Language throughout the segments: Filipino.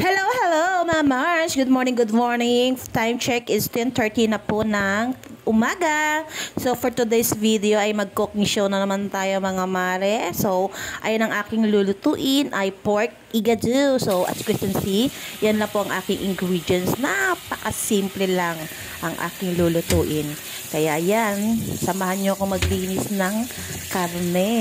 Hello, hello, mga Mars. Good morning, good morning. Time check is 10:30 na po ng umaga. So, for today's video ay mag-cooking show na naman tayo, mga mare. So, ayun ang aking lulutuin ay pork igado. So, as you can see, yan na po ang aking ingredients. Napaka-simple lang ang aking lulutuin. Kaya yan, samahan nyo ako maglinis ng karne.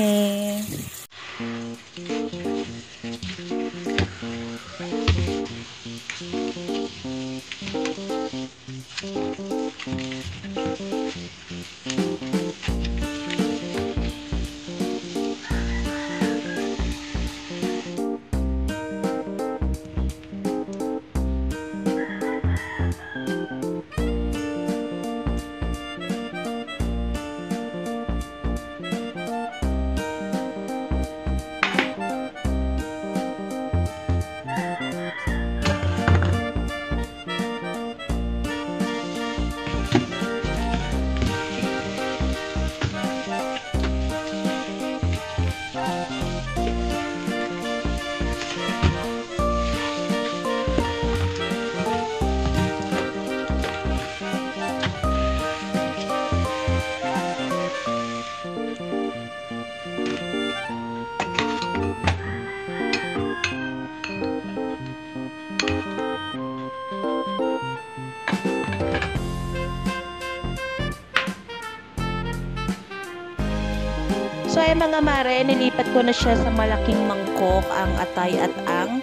So ay mga mare, nilipat ko na siya sa malaking mangkok ang atay at ang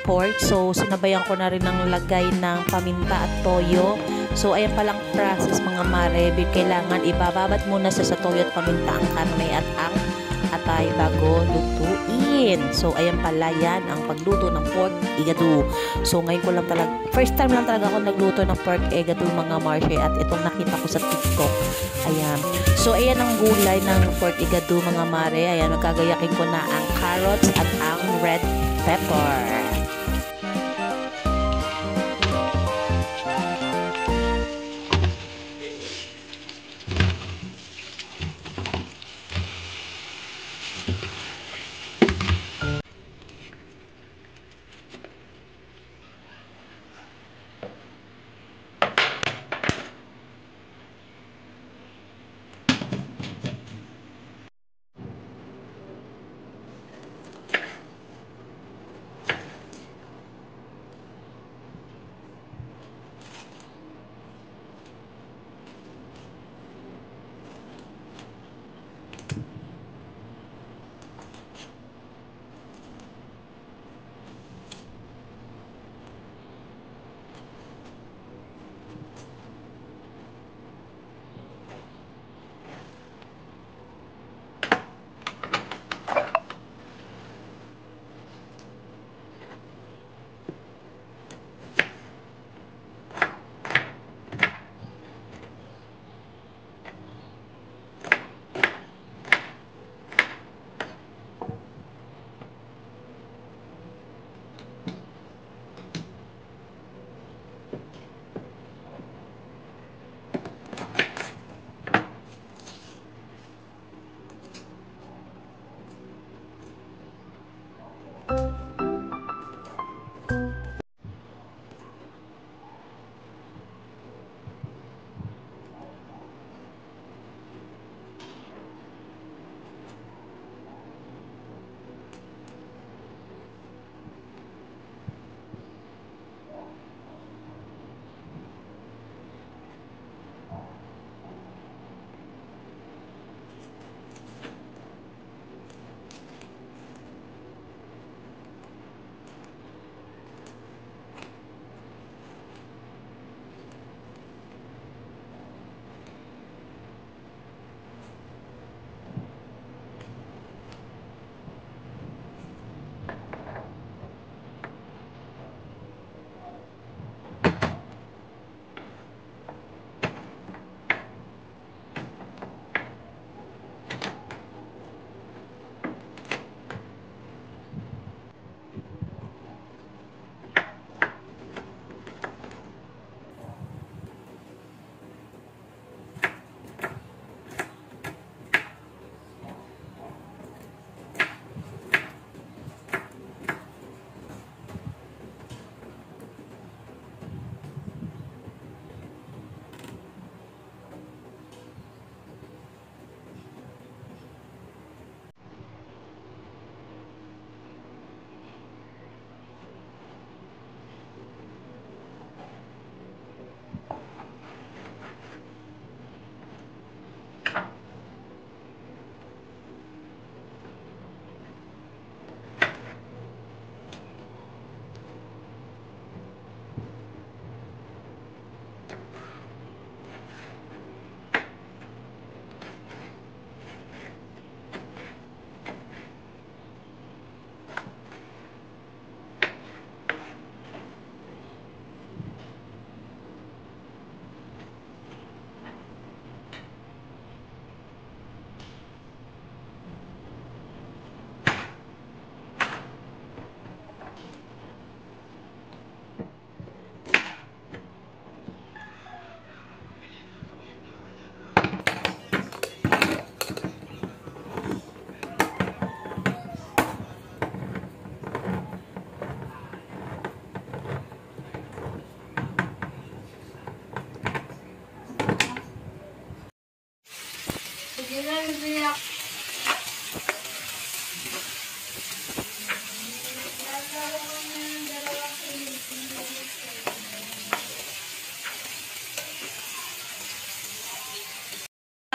pork. So sinabayan ko na rin ng lagay ng paminta at toyo. So ayan palang process mga mare, kailangan ibababad muna sa toyo at paminta ang karne at ang atay bago lutuin. So ayan pala yan ang pagluto ng pork igado. So ngayon ko lang talaga, first time lang talaga ako nagluto ng pork igado mga marche, at itong nakita ko sa TikTok. Ayan. So ayan ang gulay ng pork igado mga mare. Ayan, magkagayakin ko na ang carrots at ang red pepper.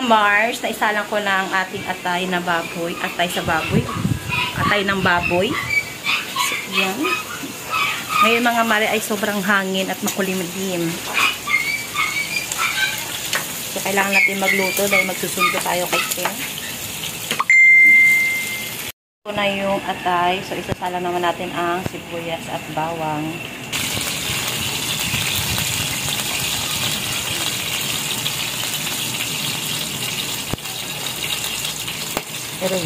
Mars, naisalang ko na ang ating atay na baboy. Atay sa baboy. Atay ng baboy. So, yan. Ngayon mga mare ay sobrang hangin at makulimlim. So, kailangan natin magluto dahil magsusundo tayo kay Ken. Ito na yung atay. So, isasala naman natin ang sibuyas at bawang. Pero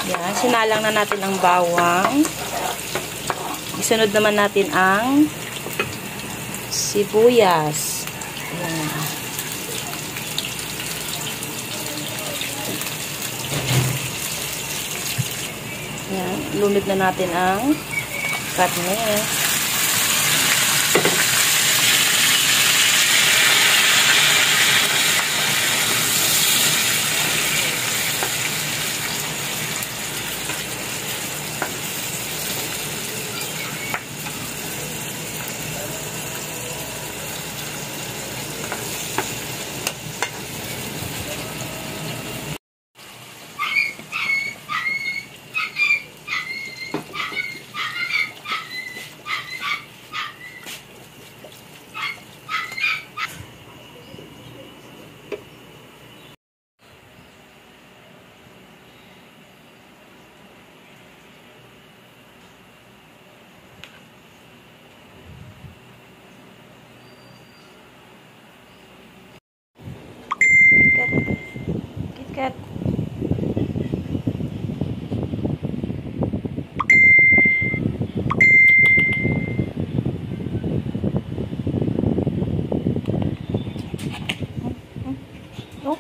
yan, sinalang na natin ang bawang. Isunod naman natin ang sibuyas. Yan. Yan, lunod na natin ang karne. KitKat. Oh.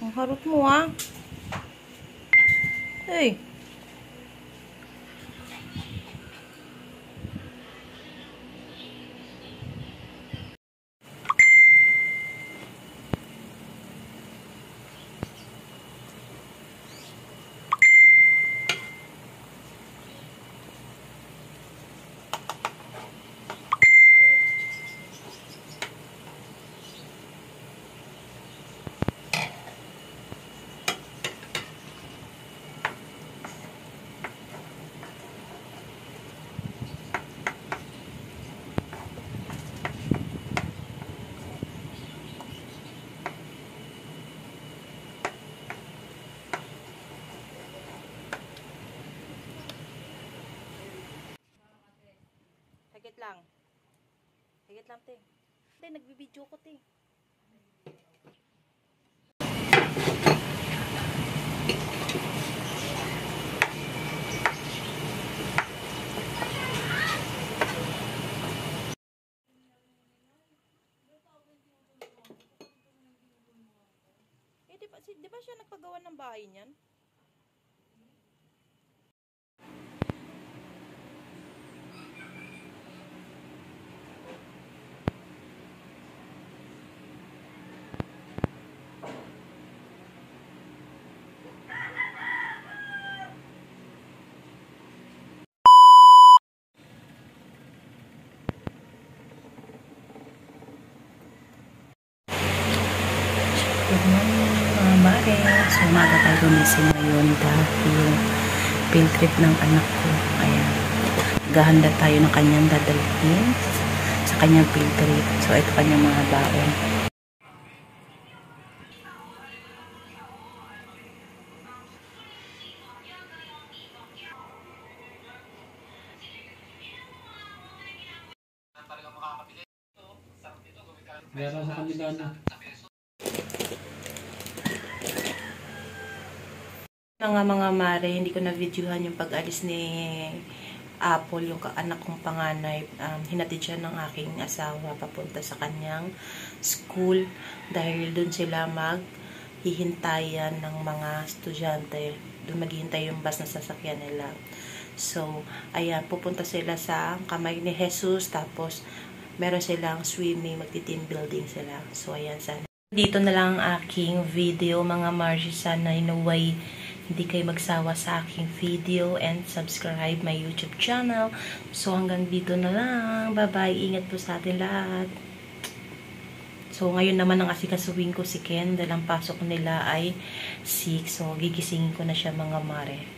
Ang harot mo ah. Hey. Higit lang. Higit lang, te. Te, nagbibidyo ko, te. Di ba siya nagpagawa ng bahay niyan? Good morning mga mare. So umaga tayo gumising ngayon dahil field trip ng anak ko. Kaya gahanda tayo ng kanyang dadalhin sa kanyang field trip. So ito kanyang mga baon. Meron sa kanila na. Mga mare, hindi ko na-videohan yung pag-alis ni Apple, yung anak kong panganay. Hinatid siya ng aking asawa papunta sa kanyang school dahil doon sila maghihintayan ng mga estudyante. Doon maghihintay yung bus na sasakyan nila. So, ayan, pupunta sila sa Kamay ni Jesus, tapos meron silang swimming, magti-team building sila. So, ayan, sana. Dito na lang ang aking video, mga Margie. Sana inaway hindi kayo magsawa sa aking video and subscribe my YouTube channel. So, hanggang dito na lang. Bye-bye. Ingat po sa atin lahat. So, ngayon naman ang asikasuhin ko si Ken dahil ang pasok nila ay 6. So, gigisingin ko na siya mga mare.